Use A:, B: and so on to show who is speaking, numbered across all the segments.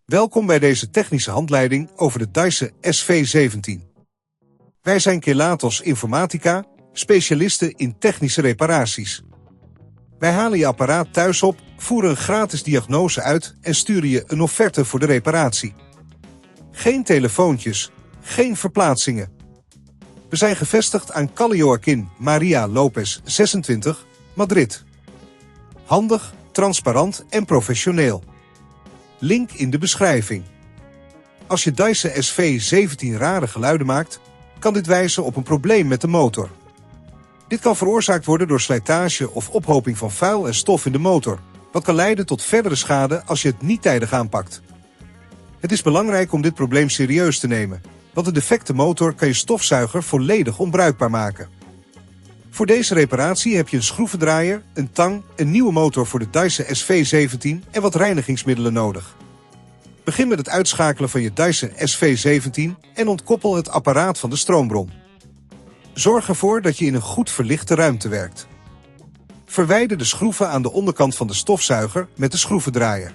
A: Welkom bij deze technische handleiding over de Dyson SV17. Wij zijn Kelatos Informática, specialisten in technische reparaties. Wij halen je apparaat thuis op, voeren een gratis diagnose uit en sturen je een offerte voor de reparatie. Geen telefoontjes, geen verplaatsingen. We zijn gevestigd aan Calle Joaquin Maria Lopez 26, Madrid. Handig, transparant en professioneel. Link in de beschrijving. Als je Dyson SV17 rare geluiden maakt, kan dit wijzen op een probleem met de motor. Dit kan veroorzaakt worden door slijtage of ophoping van vuil en stof in de motor, wat kan leiden tot verdere schade als je het niet tijdig aanpakt. Het is belangrijk om dit probleem serieus te nemen, want een defecte motor kan je stofzuiger volledig onbruikbaar maken. Voor deze reparatie heb je een schroevendraaier, een tang, een nieuwe motor voor de Dyson SV17 en wat reinigingsmiddelen nodig. Begin met het uitschakelen van je Dyson SV17 en ontkoppel het apparaat van de stroombron. Zorg ervoor dat je in een goed verlichte ruimte werkt. Verwijder de schroeven aan de onderkant van de stofzuiger met de schroevendraaier.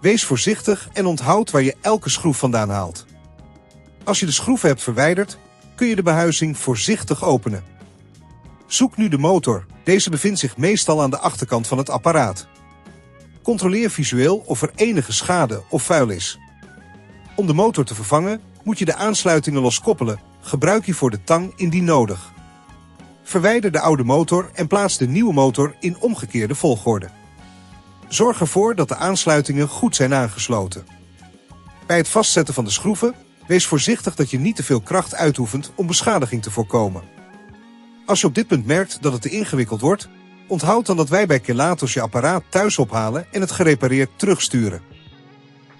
A: Wees voorzichtig en onthoud waar je elke schroef vandaan haalt. Als je de schroeven hebt verwijderd, kun je de behuizing voorzichtig openen. Zoek nu de motor. Deze bevindt zich meestal aan de achterkant van het apparaat. Controleer visueel of er enige schade of vuil is. Om de motor te vervangen moet je de aansluitingen loskoppelen. Gebruik hiervoor de tang indien nodig. Verwijder de oude motor en plaats de nieuwe motor in omgekeerde volgorde. Zorg ervoor dat de aansluitingen goed zijn aangesloten. Bij het vastzetten van de schroeven, wees voorzichtig dat je niet te veel kracht uitoefent om beschadiging te voorkomen. Als je op dit punt merkt dat het te ingewikkeld wordt, onthoud dan dat wij bij Kelatos je apparaat thuis ophalen en het gerepareerd terugsturen.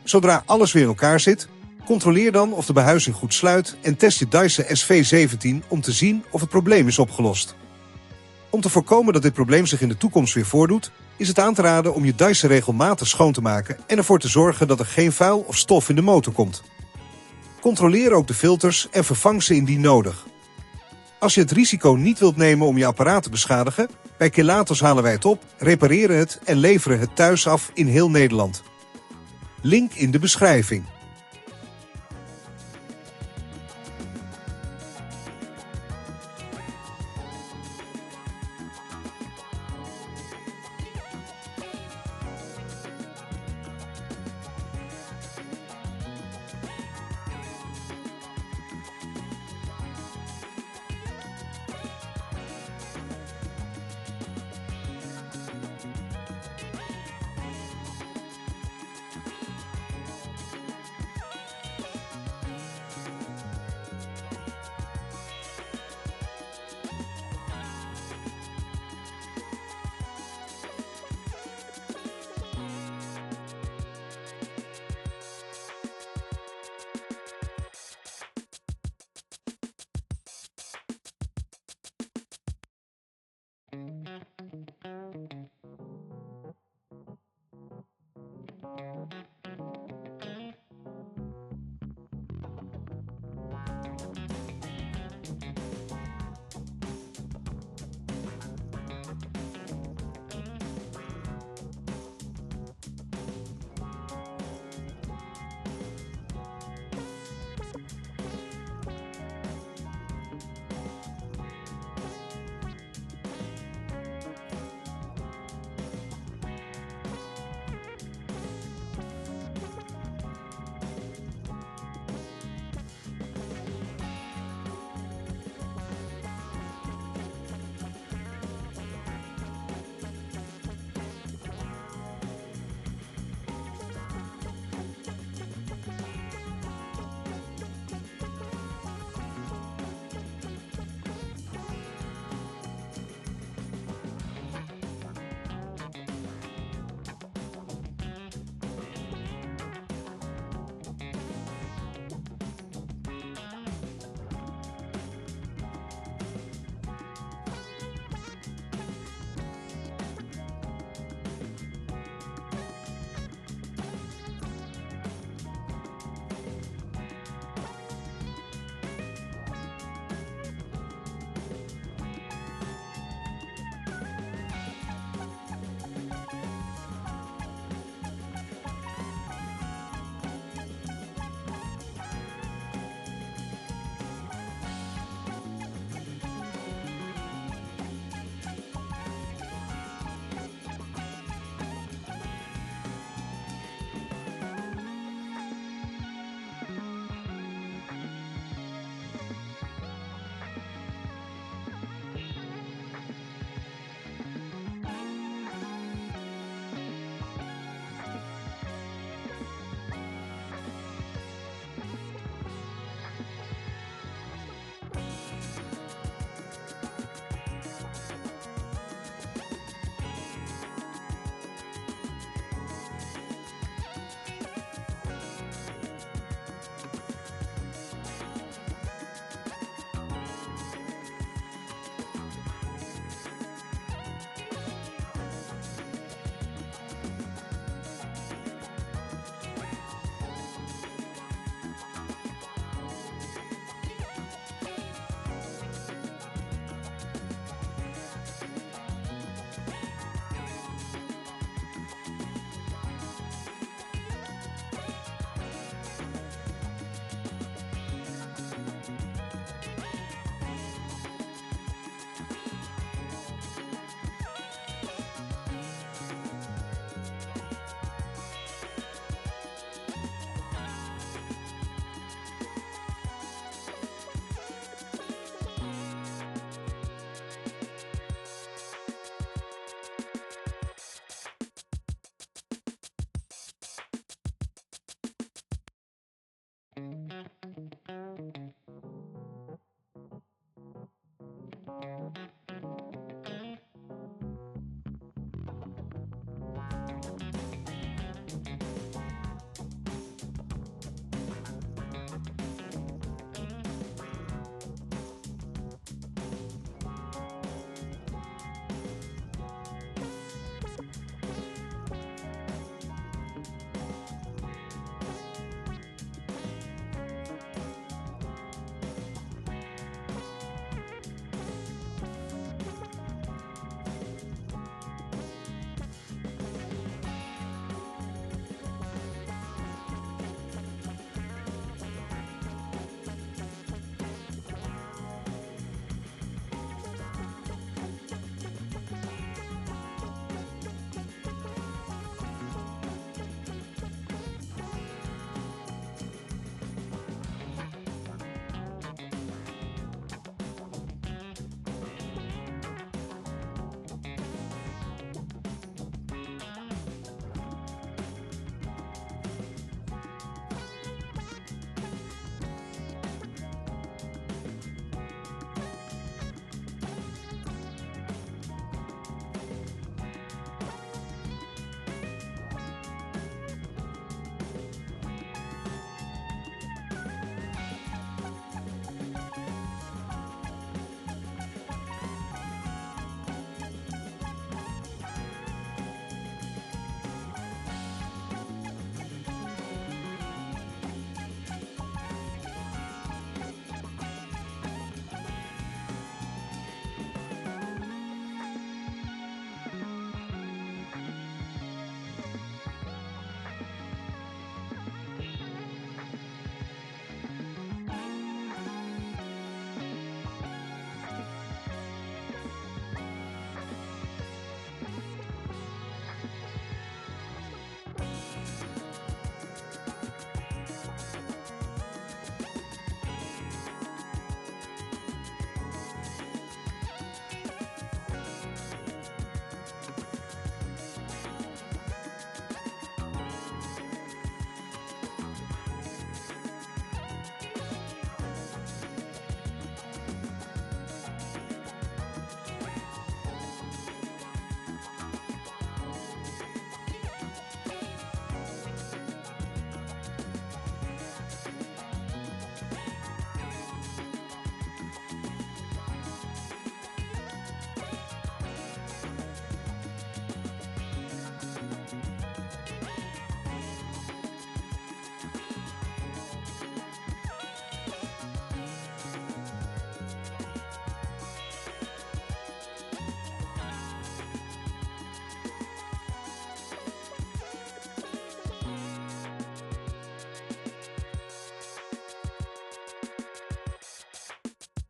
A: Zodra alles weer in elkaar zit, controleer dan of de behuizing goed sluit en test je Dyson SV17 om te zien of het probleem is opgelost. Om te voorkomen dat dit probleem zich in de toekomst weer voordoet, is het aan te raden om je Dyson regelmatig schoon te maken en ervoor te zorgen dat er geen vuil of stof in de motor komt. Controleer ook de filters en vervang ze indien nodig. Als je het risico niet wilt nemen om je apparaat te beschadigen, bij Kelatos halen wij het op, repareren het en leveren het thuis af in heel Nederland. Link in de beschrijving.